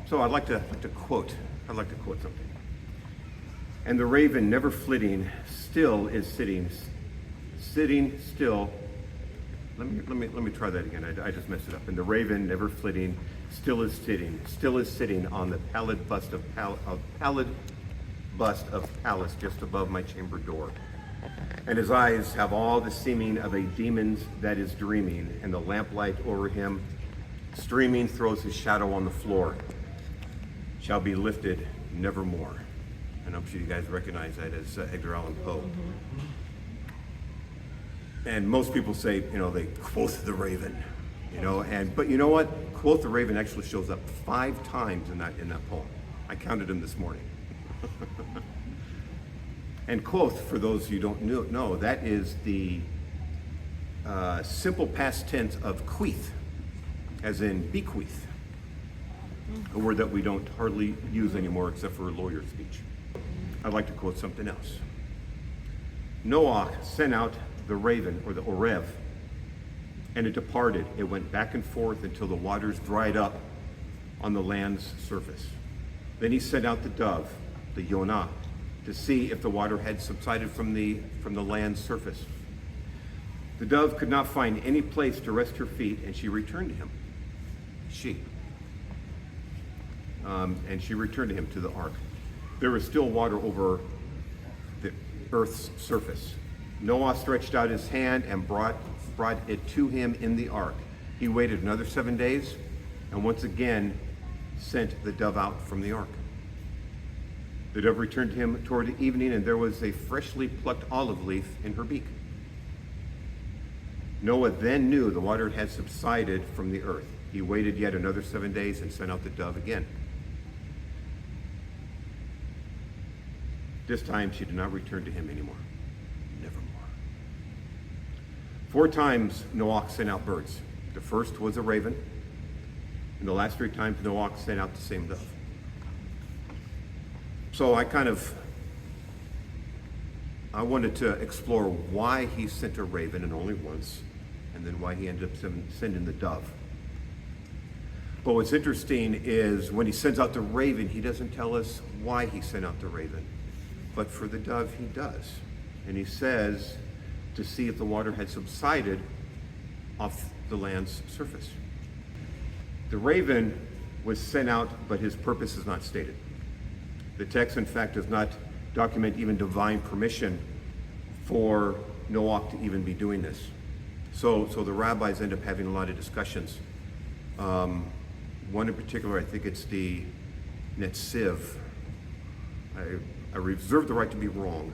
So I'd like to quote something. And the raven, never flitting, still is sitting still. Let me try that again. I just messed it up. And the raven, never flitting, still is sitting on the pallid bust of Pallas just above my chamber door. And his eyes have all the seeming of a demon's that is dreaming, and the lamplight over him streaming throws his shadow on the floor. Shall be lifted nevermore. And I'm sure you guys recognize that as Edgar Allan Poe. And most people say, they quote the raven, but you know what? Quote the raven actually shows up 5 times in that poem. I counted them this morning. And quoth, for those you don't know, that is the simple past tense of queeth, as in bequeath, a word that we don't hardly use anymore except for lawyer speech. I'd like to quote something else. Noach sent out the raven, or the Orev, and it departed. It went back and forth until the waters dried up on the land's surface. Then he sent out the dove, the Yonah, to see if the water had subsided from the land's surface. The dove could not find any place to rest her feet, and she returned to him. And she returned to him to the ark. There was still water over the earth's surface. Noah stretched out his hand and brought it to him in the ark. He waited another 7 days, and once again sent the dove out from the ark. The dove returned to him toward the evening, and there was a freshly plucked olive leaf in her beak. Noah then knew the water had subsided from the earth. He waited yet another 7 days and sent out the dove again. This time she did not return to him anymore. Nevermore. 4 times Noach sent out birds. The first was a raven, and the last 3 times Noach sent out the same dove. So I wanted to explore why he sent a raven and only once, and then why he ended up sending the dove. But what's interesting is when he sends out the raven, he doesn't tell us why he sent out the raven. But for the dove, he does. And he says to see if the water had subsided off the land's surface. The raven was sent out, but his purpose is not stated. The text, in fact, does not document even divine permission for Noach to even be doing this. So the rabbis end up having a lot of discussions. One in particular, I think it's the Netziv. I reserve the right to be wrong,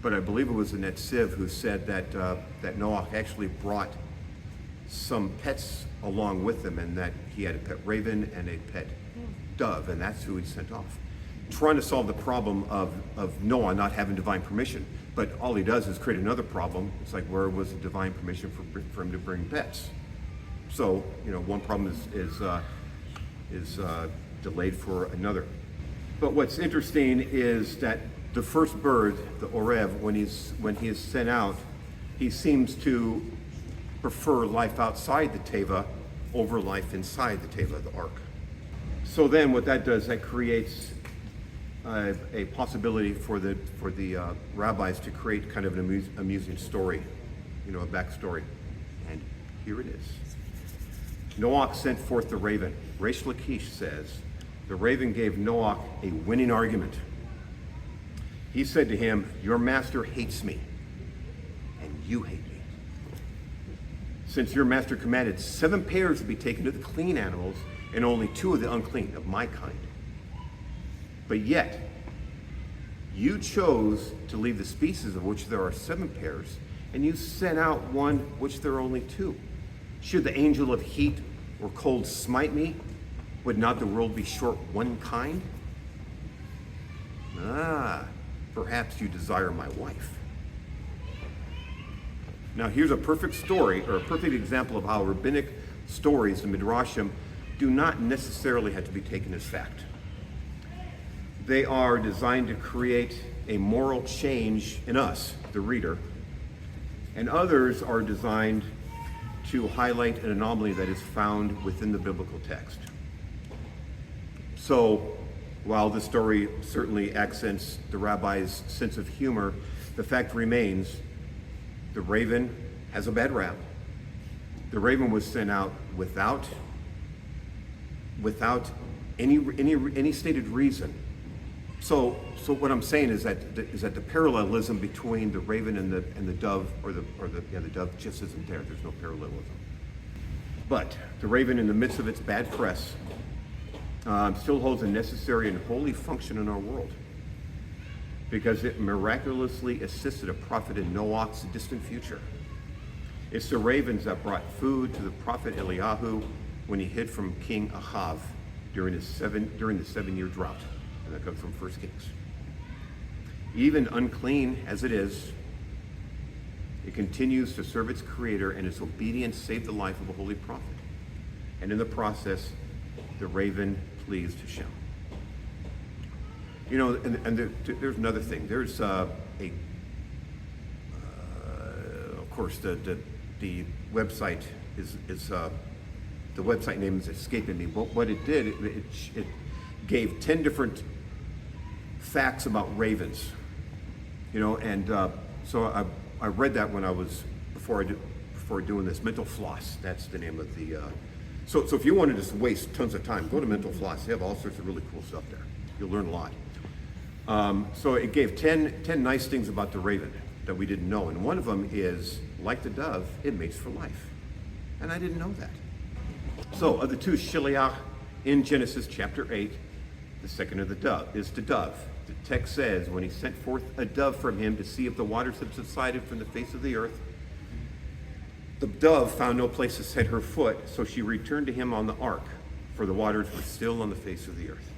but I believe it was the Netziv who said that Noach actually brought some pets along with him, and that he had a pet raven and a pet dove, and that's who he sent off. Trying to solve the problem of Noah not having divine permission, but all he does is create another problem. It's like, where was the divine permission for him to bring pets? So, one problem is delayed for another. But what's interesting is that the first bird, the Orev, when he is sent out, he seems to prefer life outside the teva over life inside the teva, the ark. So then what that does, that creates a possibility for the rabbis to create kind of an amusing story, a backstory. And here it is. Noach sent forth the raven. Reish Lakish says, the raven gave Noach a winning argument. He said to him, your master hates me, and you hate me. Since your master commanded 7 pairs to be taken of the clean animals, and only 2 of the unclean, of my kind. But yet, you chose to leave the species of which there are 7 pairs, and you sent out one which there are only 2. Should the angel of heat or cold smite me, would not the world be short one kind? Perhaps you desire my wife. Now here's a perfect story, or a perfect example of how rabbinic stories and midrashim do not necessarily have to be taken as fact. They are designed to create a moral change in us, the reader, and others are designed to highlight an anomaly that is found within the biblical text. So while the story certainly accents the rabbi's sense of humor, the fact remains the raven has a bad rap. The raven was sent out without any stated reason. So what I'm saying is that the parallelism between the raven and the dove, the dove just isn't there. There's no parallelism. But the raven, in the midst of its bad press, still holds a necessary and holy function in our world, because it miraculously assisted a prophet in Noach's distant future. It's the ravens that brought food to the prophet Eliyahu when he hid from King Ahav during the 7-year drought. And that comes from 1 Kings. Even unclean as it is, it continues to serve its creator, and its obedience saved the life of a holy prophet. And in the process, the raven pleased Hashem. You know, there's another thing. There's of course, the website is the website name is escaping me. But what it did, it gave 10 different facts about ravens. You know, and so I read that when I was before doing this. Mental Floss. That's the name of the. So if you want to just waste tons of time, go to Mental Floss. They have all sorts of really cool stuff there. You'll learn a lot. So it gave 10 nice things about the raven that we didn't know, and one of them is, like the dove, it mates for life, and I didn't know that. So of the two Shiliach in Genesis chapter 8, the second of the dove is the dove. The text says, when he sent forth a dove from him to see if the waters had subsided from the face of the earth, the dove found no place to set her foot, so she returned to him on the ark, for the waters were still on the face of the earth,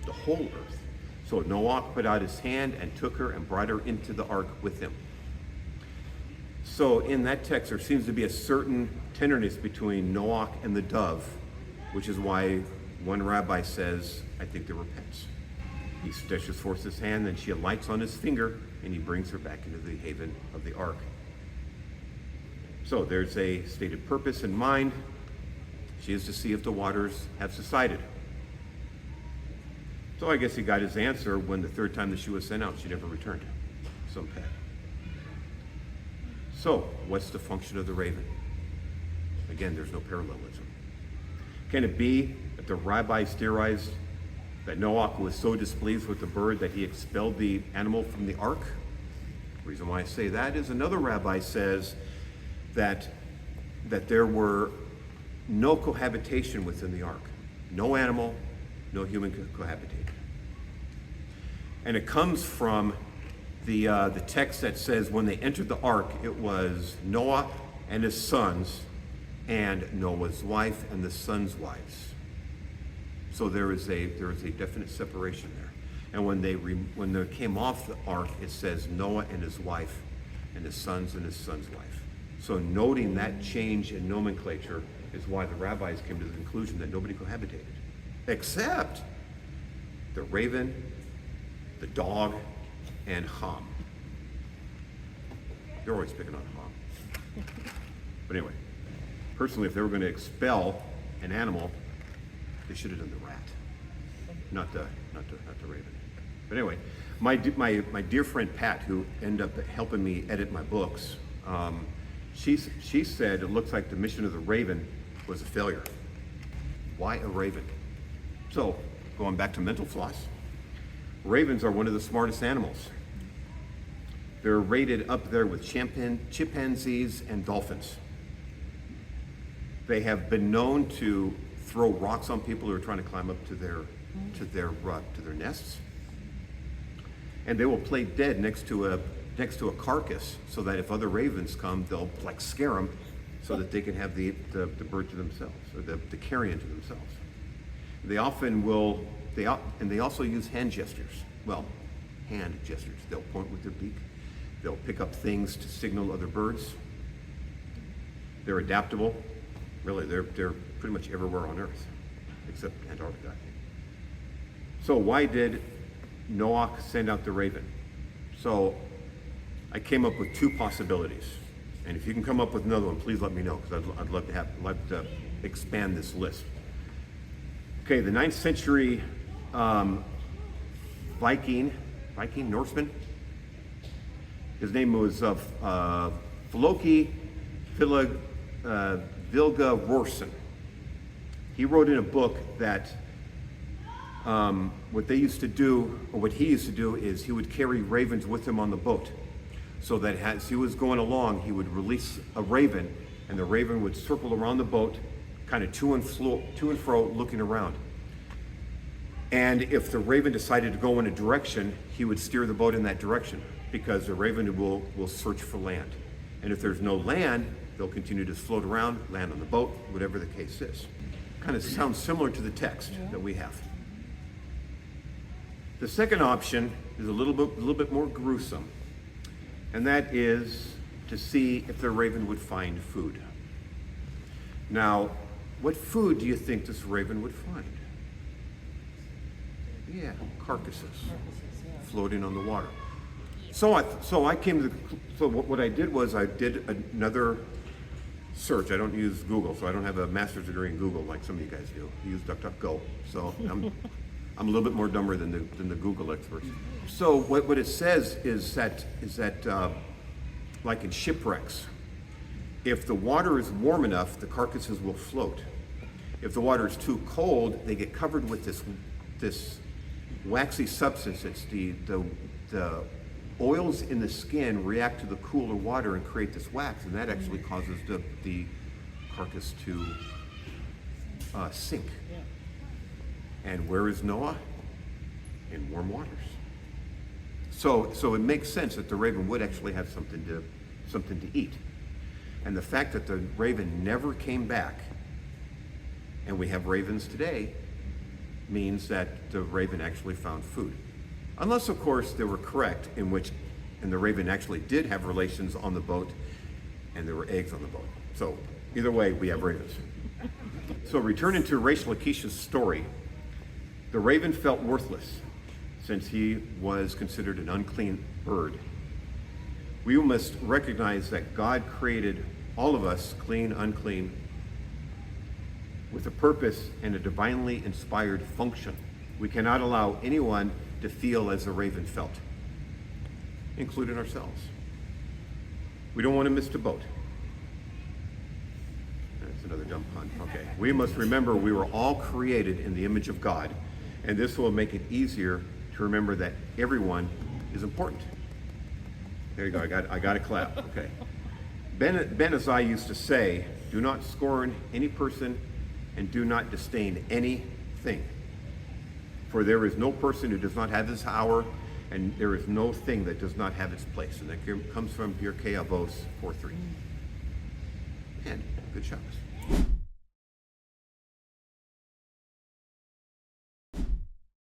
the whole earth. So Noach put out his hand and took her and brought her into the ark with him. So in that text, there seems to be a certain tenderness between Noach and the dove, which is why one rabbi says, I think there were pets. He stretches forth his hand, and she alights on his finger, and he brings her back into the haven of the ark. So there's a stated purpose in mind. She is to see if the waters have subsided. So I guess he got his answer when the third time that she was sent out, she never returned. Some pet. So what's the function of the raven? Again, there's no parallelism. Can it be that the rabbis theorized that Noach was so displeased with the bird that he expelled the animal from the ark? The reason why I say that is another rabbi says that there were no cohabitation within the ark. No animal, no human cohabitated. And it comes from the text that says when they entered the ark, it was Noah and his sons and Noah's wife and the sons' wives. So there is a definite separation there. And when they came off the ark, it says Noah and his wife and his sons' wife. So noting that change in nomenclature is why the rabbis came to the conclusion that nobody cohabitated, except the raven, the dog, and Ham. They're always picking on Ham. But anyway, personally, if they were going to expel an animal, they should have done the rat, not the raven. But anyway, my dear friend Pat, who ended up helping me edit my books, she said it looks like the mission of the raven was a failure. Why a raven? So, going back to mental floss, ravens are one of the smartest animals. They're rated up there with chimpanzees and dolphins. They have been known to throw rocks on people who are trying to climb up to their nests, and they will play dead next to a carcass, so that if other ravens come, they'll like scare them, so that they can have the bird to themselves, or the carrion to themselves. They often will. They also use hand gestures. Well, hand gestures. They'll point with their beak. They'll pick up things to signal other birds. They're adaptable. Really, they're pretty much everywhere on Earth, except Antarctica, I think. So why did Noach send out the raven? So I came up with two possibilities. And if you can come up with another one, please let me know, because I'd love to expand this list. Okay, the 9th century Norseman. His name was Floki Vilga Rorson. He wrote in a book that what they used to do, or what he used to do, is he would carry ravens with him on the boat. So that as he was going along, he would release a raven, and the raven would circle around the boat, kind of to and fro, looking around. And if the raven decided to go in a direction, he would steer the boat in that direction, because the raven will search for land. And if there's no land, they'll continue to float around, land on the boat, whatever the case is. Kind of sounds similar to the text that we have. The second option is a little bit more gruesome, and that is to see if the raven would find food. Now, what food do you think this raven would find? Yeah, carcasses floating on the water. So what I did was I did another search. I don't use Google, so I don't have a master's degree in Google like some of you guys do. I use DuckDuckGo, so I'm a little bit more dumber than the Google experts. So what it says is that like in shipwrecks, if the water is warm enough, the carcasses will float. If the water is too cold, they get covered with this waxy substance. It's the oils in the skin react to the cooler water and create this wax, and that actually causes the carcass to sink. And where is Noah? In warm waters. So it makes sense that the raven would actually have something to eat. And the fact that the raven never came back, and we have ravens today, means that the raven actually found food. Unless, of course, they were correct, and the raven actually did have relations on the boat, and there were eggs on the boat. So either way, we have ravens. So returning to Reish Lakish's story, the raven felt worthless since he was considered an unclean bird. We must recognize that God created all of us, clean, unclean, with a purpose and a divinely inspired function. We cannot allow anyone to feel as the raven felt, including ourselves. We don't want to miss the boat. That's another dumb pun. Okay. We must remember we were all created in the image of God, and this will make it easier to remember that everyone is important. There you go. I got a clap. Okay. Ben Azai used to say, "Do not scorn any person, and do not disdain anything. For there is no person who does not have his hour, and there is no thing that does not have its place." And that comes from Pirkei Avos 4:3. And good Shabbos.